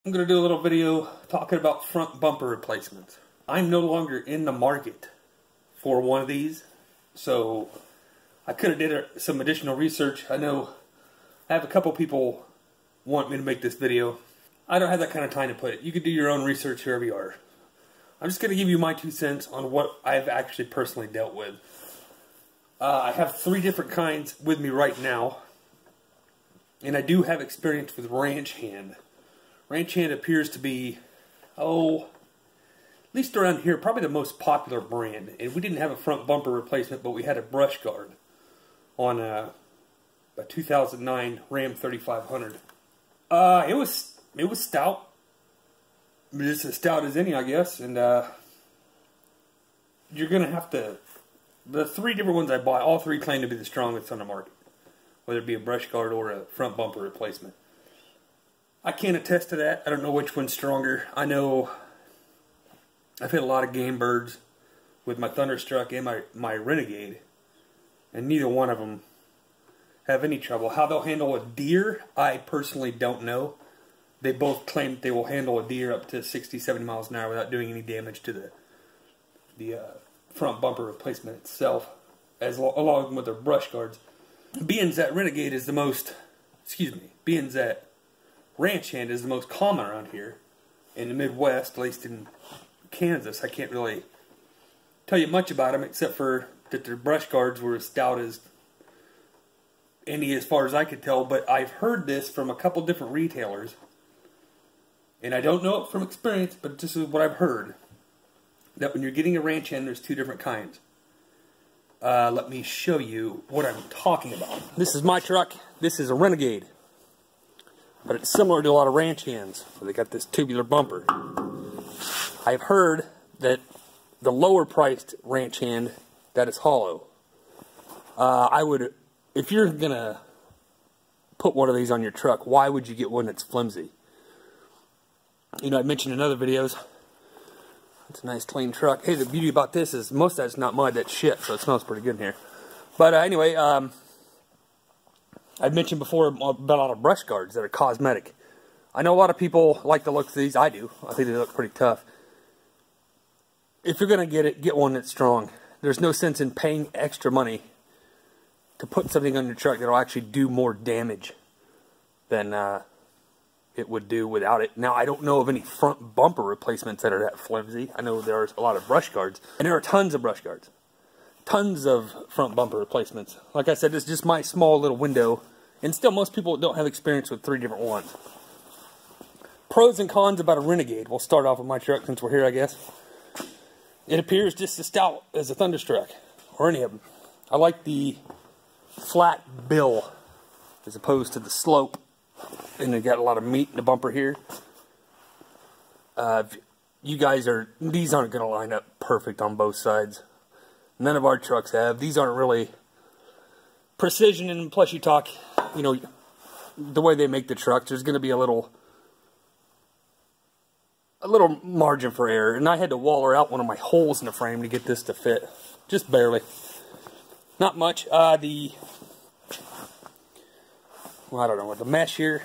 I'm going to do a little video talking about front bumper replacements. I'm no longer in the market for one of these, so I could have did some additional research. I know I have a couple people want me to make this video. I don't have that kind of time to put it. You can do your own research wherever you are. I'm just going to give you my 2 cents on what I've actually personally dealt with. I have 3 different kinds with me right now, and I do have experience with ranch hand. Ranch hand appears to be, at least around here, probably the most popular brand. And we didn't have a front bumper replacement, but we had a brush guard on a 2009 Ram 3500. It was stout. Just as stout as any, I guess. And you're gonna have to. The 3 different ones I bought, all 3 claim to be the strongest on the market, whether it be a brush guard or a front bumper replacement. I can't attest to that. I don't know which one's stronger. I know I've hit a lot of game birds with my Thunderstruck and my Renegade, and neither one of them have any trouble. How they'll handle a deer, I personally don't know. They both claim that they will handle a deer up to 60, 70 miles an hour without doing any damage to the front bumper replacement itself, along with their brush guards. Being that Renegade is the most, being that ranch hand is the most common around here in the Midwest, at least in Kansas, I can't really tell you much about them except for that their brush guards were as stout as any as far as I could tell. But I've heard this from a couple different retailers, and I don't know it from experience, but this is what I've heard, that when you're getting a ranch hand, there's 2 different kinds. Let me show you what I'm talking about. This is my truck. This is a Renegade, but it's similar to a lot of ranch hands, where they got this tubular bumper. I've heard that the lower priced ranch hand, that is hollow. If you're gonna put one of these on your truck, why would you get one that's flimsy? You know, I mentioned in other videos, it's a nice clean truck. Hey, the beauty about this is most of that's not mud, that's shit, so it smells pretty good in here. But anyway, I've mentioned before about a lot of brush guards that are cosmetic. I know a lot of people like the looks of these. I do. I think they look pretty tough. If you're going to get one that's strong. There's no sense in paying extra money to put something on your truck that will actually do more damage than it would do without it. Now, I don't know of any front bumper replacements that are that flimsy. I know there's a lot of brush guards, and there are tons of brush guards. Tons of front bumper replacements. Like I said, it's just my small little window, and still most people don't have experience with 3 different ones. Pros and cons about a Renegade. We'll start off with my truck since we're here, I guess. It appears just as stout as a Thunderstruck, or any of them. I like the flat bill as opposed to the slope, and they got a lot of meat in the bumper here. These aren't going to line up perfect on both sides. None of our trucks have. These aren't really precision, and plus you talk, you know, the way they make the trucks, there's going to be a little margin for error. And I had to waller out one of my holes in the frame to get this to fit. Just barely. Not much. The mesh here,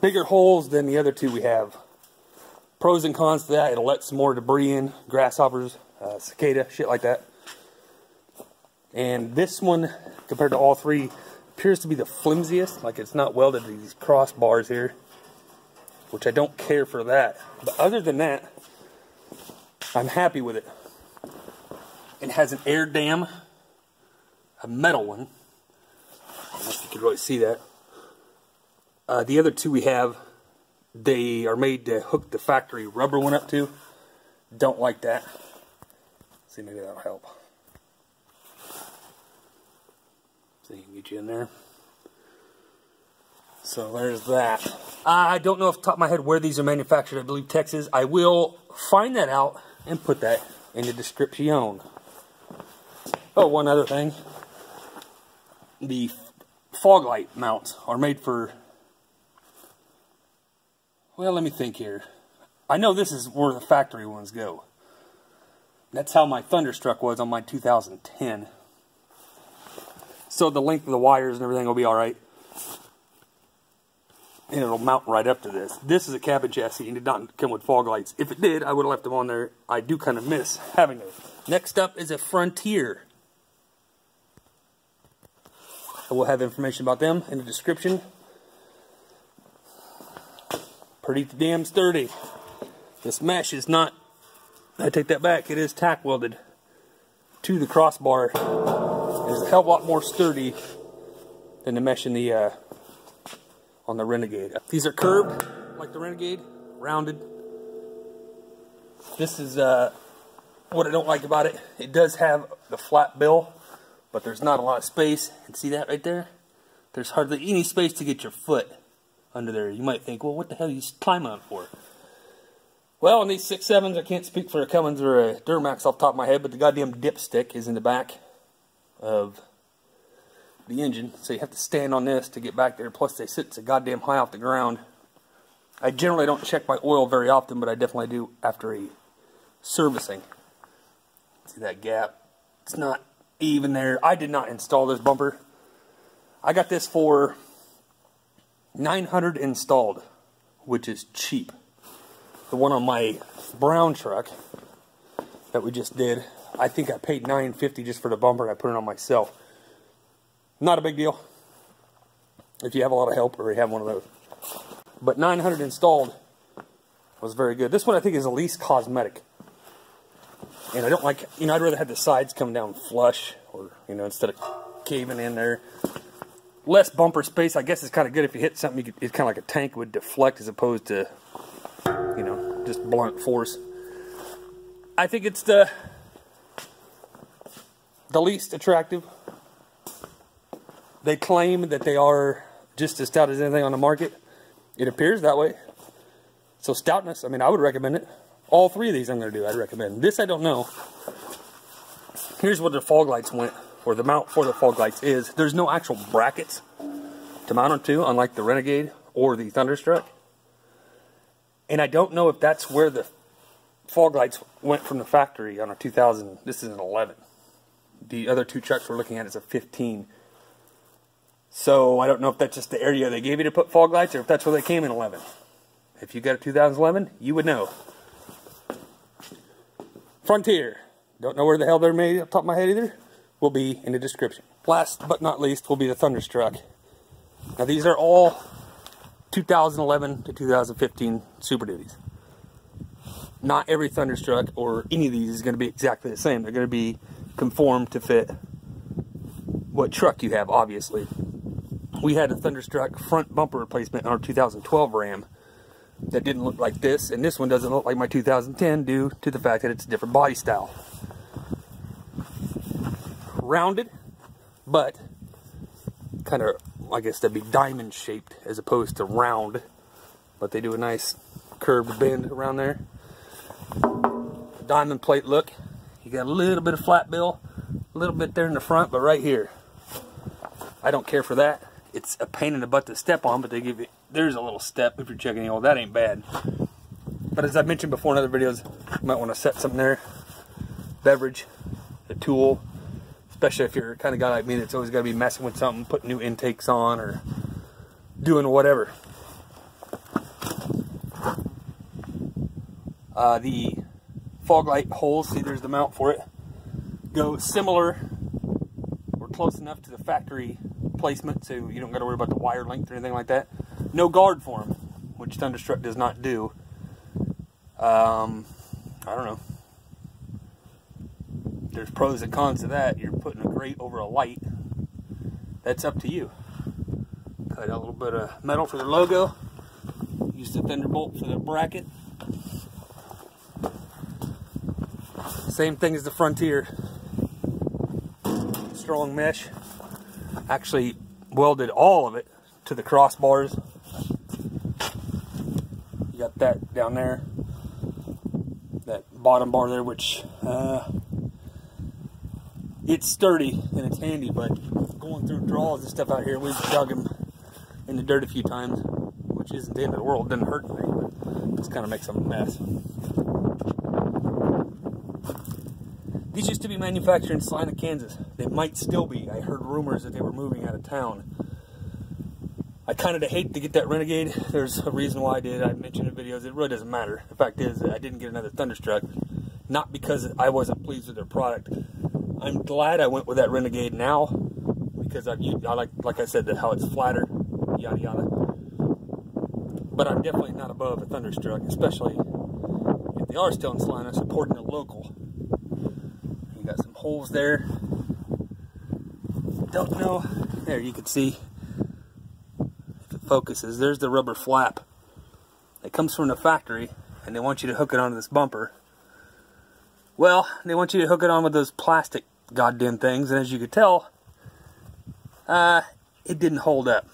bigger holes than the other 2 we have. Pros and cons to that: it'll let some more debris in, grasshoppers, cicada, shit like that. And this one, compared to all 3, appears to be the flimsiest. Like, it's not welded to these crossbars here, which I don't care for that. But other than that, I'm happy with it. It has an air dam, a metal one. I don't know if you can really see that. The other 2 we have, they are made to hook the factory rubber one up to. Don't like that. See, maybe that'll help. So you can get you in there. So there's that. I don't know off the top of my head where these are manufactured. I believe Texas. I will find that out and put that in the description. Oh, one other thing. The fog light mounts are made for, well, let me think here. I know this is where the factory ones go. That's how my Thunderstruck was on my 2010. So the length of the wires and everything will be alright. and it'll mount right up to this. This is a cabin chassis and did not come with fog lights. If it did, I would have left them on there. I do kind of miss having those. Next up is a Frontier. I will have information about them in the description. Pretty damn sturdy. This mesh is not, I take that back, it is tack welded to the crossbar. It is a hell of a lot more sturdy than the mesh in the on the Renegade. These are curved like the Renegade, rounded. This is what I don't like about it. It does have the flat bill, but there's not a lot of space. And see that right there? There's hardly any space to get your foot under there. You might think, well, what the hell are you climbing on for? Well, on these 6.7s, I can't speak for a Cummins or a Duramax off the top of my head, but the goddamn dipstick is in the back of the engine, so you have to stand on this to get back there. Plus, they sit so goddamn high off the ground. I generally don't check my oil very often, but I definitely do after a servicing. See that gap? It's not even there. I did not install this bumper. I got this for $900 installed, which is cheap. The one on my brown truck that we just did, I think I paid $950 just for the bumper, and I put it on myself. Not a big deal if you have a lot of help or you have one of those. But $900 installed was very good. This one I think is the least cosmetic. And I don't like, you know, I'd rather have the sides come down flush, or, you know, instead of caving in there. Less bumper space, I guess, is kind of good. If you hit something, it's kind of like a tank would deflect as opposed to, you know, just blunt force. I think it's the least attractive. They claim that they are just as stout as anything on the market. It appears that way. So stoutness, I mean, I would recommend it. All three of these I'm going to do, I'd recommend. This I don't know. Here's what the fog lights went, or the mount for the fog lights is. There's no actual brackets to mount them to, unlike the Renegade or the Thunderstruck. And I don't know if that's where the fog lights went from the factory on a 2000. This is an 11. The other two trucks we're looking at is a 15. So I don't know if that's just the area they gave you to put fog lights, or if that's where they came in 11. If you got a 2011, you would know. Frontier. Don't know where the hell they're made off the top of my head either. Will be in the description. Last but not least will be the Thunderstruck. Now these are all 2011 to 2015 Super Duties. Not every Thunderstruck or any of these is going to be exactly the same. They're going to be conformed to fit what truck you have, obviously. We had a Thunderstruck front bumper replacement on our 2012 Ram that didn't look like this, and this one doesn't look like my 2010 due to the fact that it's a different body style. Rounded, but kind of, I guess that'd be diamond shaped as opposed to round, but they do a nice curved bend around there. Diamond plate look. You got a little bit of flat bill, a little bit there in the front, but right here, I don't care for that. It's a pain in the butt to step on, but they give you, there's a little step if you're checking the oil. That ain't bad. But as I mentioned before in other videos, you might want to set something there. Beverage, a tool, especially if you're the kind of guy like me that's always got to be messing with something, putting new intakes on or doing whatever. The fog light holes, see there's the mount for it, go similar or close enough to the factory placement so you don't got to worry about the wire length or anything like that. No guard for them, which Thunderstruck does not do. I don't know. There's pros and cons to that. You're putting a grate over a light. That's up to you. Cut out a little bit of metal for their logo. Use the Thunderbolt for the bracket. Same thing as the Frontier. Strong mesh. Actually welded all of it to the crossbars. You got that down there. That bottom bar there, which it's sturdy and it's handy, but going through draws and stuff out here, we've dug them in the dirt a few times, which isn't the end of the world. Doesn't hurt anything, but just kind of makes a mess. These used to be manufactured in Salina, Kansas. They might still be. I heard rumors that they were moving out of town. I kind of hate to get that Renegade. There's a reason why I did. I mentioned in videos. It really doesn't matter. The fact is that I didn't get another Thunderstruck. Not because I wasn't pleased with their product. I'm glad I went with that Renegade now because I like I said, that how it's flatter, yada yada. But I'm definitely not above a Thunderstruck, especially if they are still in Salina, supporting the local. You got some holes there. Don't know. There, you can see. Focuses. There's the rubber flap. It comes from the factory and they want you to hook it onto this bumper. Well, they want you to hook it on with those plastic goddamn things, and as you could tell, it didn't hold up.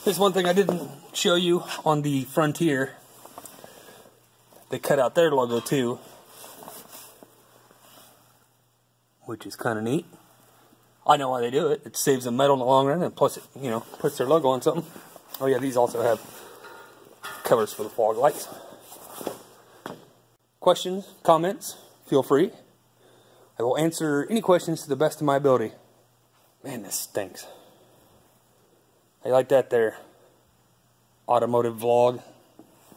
Here's one thing I didn't show you on the Frontier. They cut out their logo too, which is kind of neat. I know why they do it. It saves them metal in the long run, and plus it, you know, puts their logo on something. Oh yeah, these also have covers for the fog lights. Questions, comments, feel free. I will answer any questions to the best of my ability. Man, this stinks. I like that there. Automotive vlog.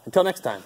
Until next time.